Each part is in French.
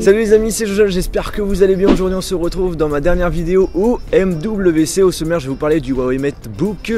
Salut les amis, c'est Jojo, j'espère que vous allez bien. Aujourd'hui on se retrouve dans ma dernière vidéo au MWC. Au sommaire je vais vous parler du Huawei MateBook,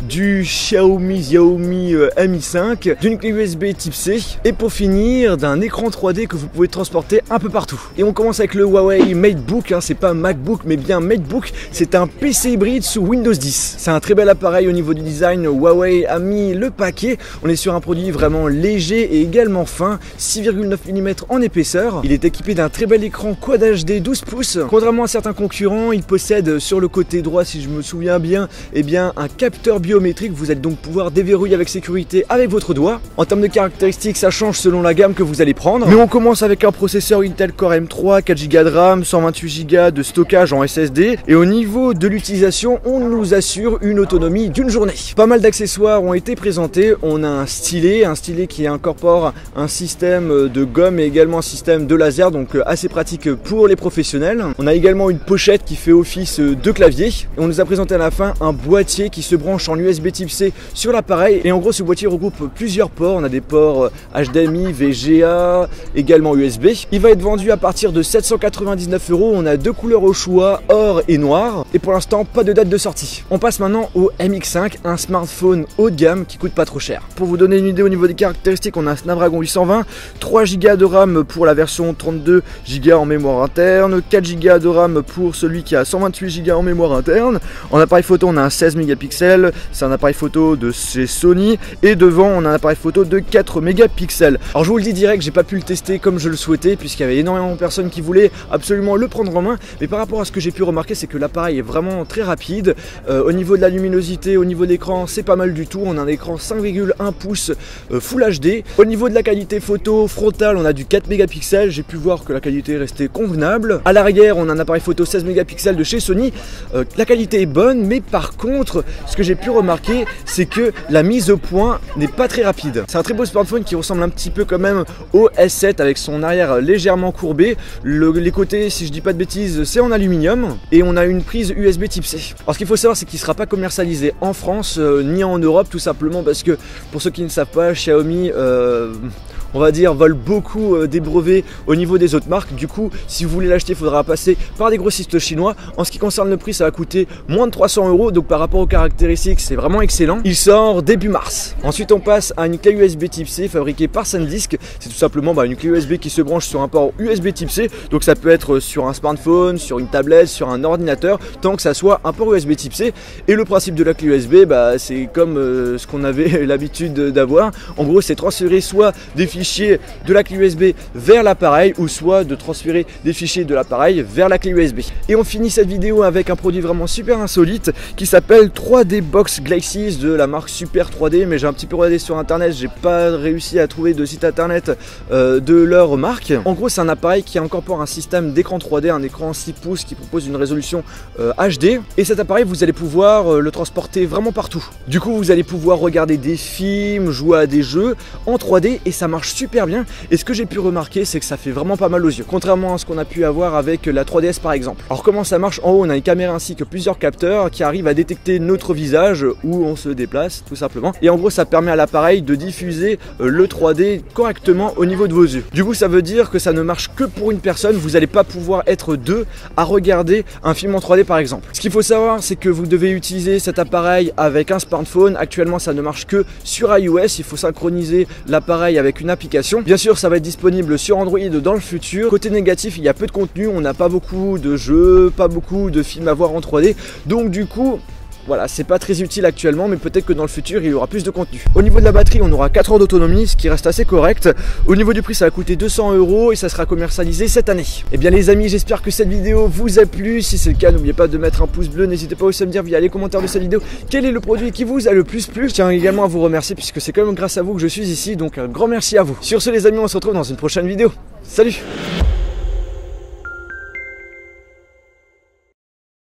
du Xiaomi Mi 5, d'une clé USB type C et pour finir d'un écran 3D que vous pouvez transporter un peu partout. Et on commence avec le Huawei MateBook, c'est pas MacBook mais bien MateBook, c'est un PC hybride sous Windows 10. C'est un très bel appareil au niveau du design, Huawei a mis le paquet. On est sur un produit vraiment léger et également fin, 6,9 mm en épaisseur. Il est équipé d'un très bel écran Quad HD 12 pouces. Contrairement à certains concurrents, il possède sur le côté droit, si je me souviens bien, un capteur biométrique. Vous allez donc pouvoir déverrouiller avec sécurité avec votre doigt. En termes de caractéristiques, ça change selon la gamme que vous allez prendre. Mais on commence avec un processeur Intel Core M3, 4 Go de RAM, 128 Go de stockage en SSD. Et au niveau de l'utilisation, on nous assure une autonomie d'une journée. Pas mal d'accessoires ont été présentés. On a un stylet qui incorpore un système de gomme et également un système de laser, donc assez pratique pour les professionnels. On a également une pochette qui fait office de clavier et on nous a présenté à la fin un boîtier qui se branche en USB type C sur l'appareil et en gros ce boîtier regroupe plusieurs ports. On a des ports HDMI, VGA, également USB. Il va être vendu à partir de 799 €. On a deux couleurs au choix, or et noir, et pour l'instant pas de date de sortie. On passe maintenant au MX5, un smartphone haut de gamme qui coûte pas trop cher. Pour vous donner une idée au niveau des caractéristiques, on a un Snapdragon 820, 3 Go de RAM pour la version 32 Go en mémoire interne, 4 Go de RAM pour celui qui a 128 Go en mémoire interne. En appareil photo, on a un 16 mégapixels, c'est un appareil photo de chez Sony, et devant on a un appareil photo de 4 mégapixels. Alors je vous le dis direct, j'ai pas pu le tester comme je le souhaitais puisqu'il y avait énormément de personnes qui voulaient absolument le prendre en main, mais par rapport à ce que j'ai pu remarquer, c'est que l'appareil est vraiment très rapide. Au niveau de la luminosité, au niveau de l'écran, c'est pas mal du tout. On a un écran 5,1 pouces Full HD. Au niveau de la qualité photo frontale, on a du 4 mégapixels. J'ai pu voir que la qualité est restée convenable. À l'arrière, on a un appareil photo 16 mégapixels de chez Sony. La qualité est bonne, mais par contre, ce que j'ai pu remarquer, c'est que la mise au point n'est pas très rapide. C'est un très beau smartphone qui ressemble un petit peu quand même au S7 avec son arrière légèrement courbé. Les côtés, si je dis pas de bêtises, c'est en aluminium et on a une prise USB type C. Alors ce qu'il faut savoir, c'est qu'il ne sera pas commercialisé en France ni en Europe, tout simplement parce que pour ceux qui ne savent pas, Xiaomi on va dire vole beaucoup des brevets au niveau des autres marques. Du coup, si vous voulez l'acheter, il faudra passer par des grossistes chinois. En ce qui concerne le prix, ça va coûter moins de 300 €. Donc par rapport aux caractéristiques, c'est vraiment excellent. Il sort début mars. Ensuite, on passe à une clé USB type C fabriquée par SanDisk. C'est tout simplement une clé USB qui se branche sur un port USB type C. Donc ça peut être sur un smartphone, sur une tablette, sur un ordinateur, tant que ça soit un port USB type C. Et le principe de la clé USB, c'est comme ce qu'on avait l'habitude d'avoir. En gros, c'est transférer soit des fichiers de la clé USB vers l'appareil ou soit de transférer des fichiers de l'appareil vers la clé USB. Et on finit cette vidéo avec un produit vraiment super insolite qui s'appelle 3D Box Glasses de la marque Super 3D, mais j'ai un petit peu regardé sur internet, j'ai pas réussi à trouver de site internet de leur marque. En gros, c'est un appareil qui incorpore un système d'écran 3D, un écran 6 pouces qui propose une résolution HD, et cet appareil vous allez pouvoir le transporter vraiment partout. Du coup, vous allez pouvoir regarder des films, jouer à des jeux en 3D et ça marche super bien. Et ce que j'ai pu remarquer, c'est que ça fait vraiment pas mal aux yeux, contrairement à ce qu'on a pu avoir avec la 3DS par exemple. Alors comment ça marche? En haut, on a une caméra ainsi que plusieurs capteurs qui arrivent à détecter notre visage où on se déplace tout simplement, et en gros ça permet à l'appareil de diffuser le 3D correctement au niveau de vos yeux. Du coup, ça veut dire que ça ne marche que pour une personne. Vous n'allez pas pouvoir être deux à regarder un film en 3D par exemple. Ce qu'il faut savoir, c'est que vous devez utiliser cet appareil avec un smartphone. Actuellement, ça ne marche que sur iOS. Il faut synchroniser l'appareil avec une application. Bien sûr, ça va être disponible sur Android dans le futur. Côté négatif, il y a peu de contenu, on n'a pas beaucoup de jeux, pas beaucoup de films à voir en 3D. Donc du coup, voilà, c'est pas très utile actuellement, mais peut-être que dans le futur il y aura plus de contenu. Au niveau de la batterie, on aura 4 heures d'autonomie, ce qui reste assez correct. Au niveau du prix, ça va coûter 200 € et ça sera commercialisé cette année. Et bien les amis, j'espère que cette vidéo vous a plu. Si c'est le cas, n'oubliez pas de mettre un pouce bleu. N'hésitez pas aussi à me dire via les commentaires de cette vidéo quel est le produit qui vous a le plus plu. Je tiens également à vous remercier puisque c'est quand même grâce à vous que je suis ici, donc un grand merci à vous. Sur ce les amis, on se retrouve dans une prochaine vidéo. Salut!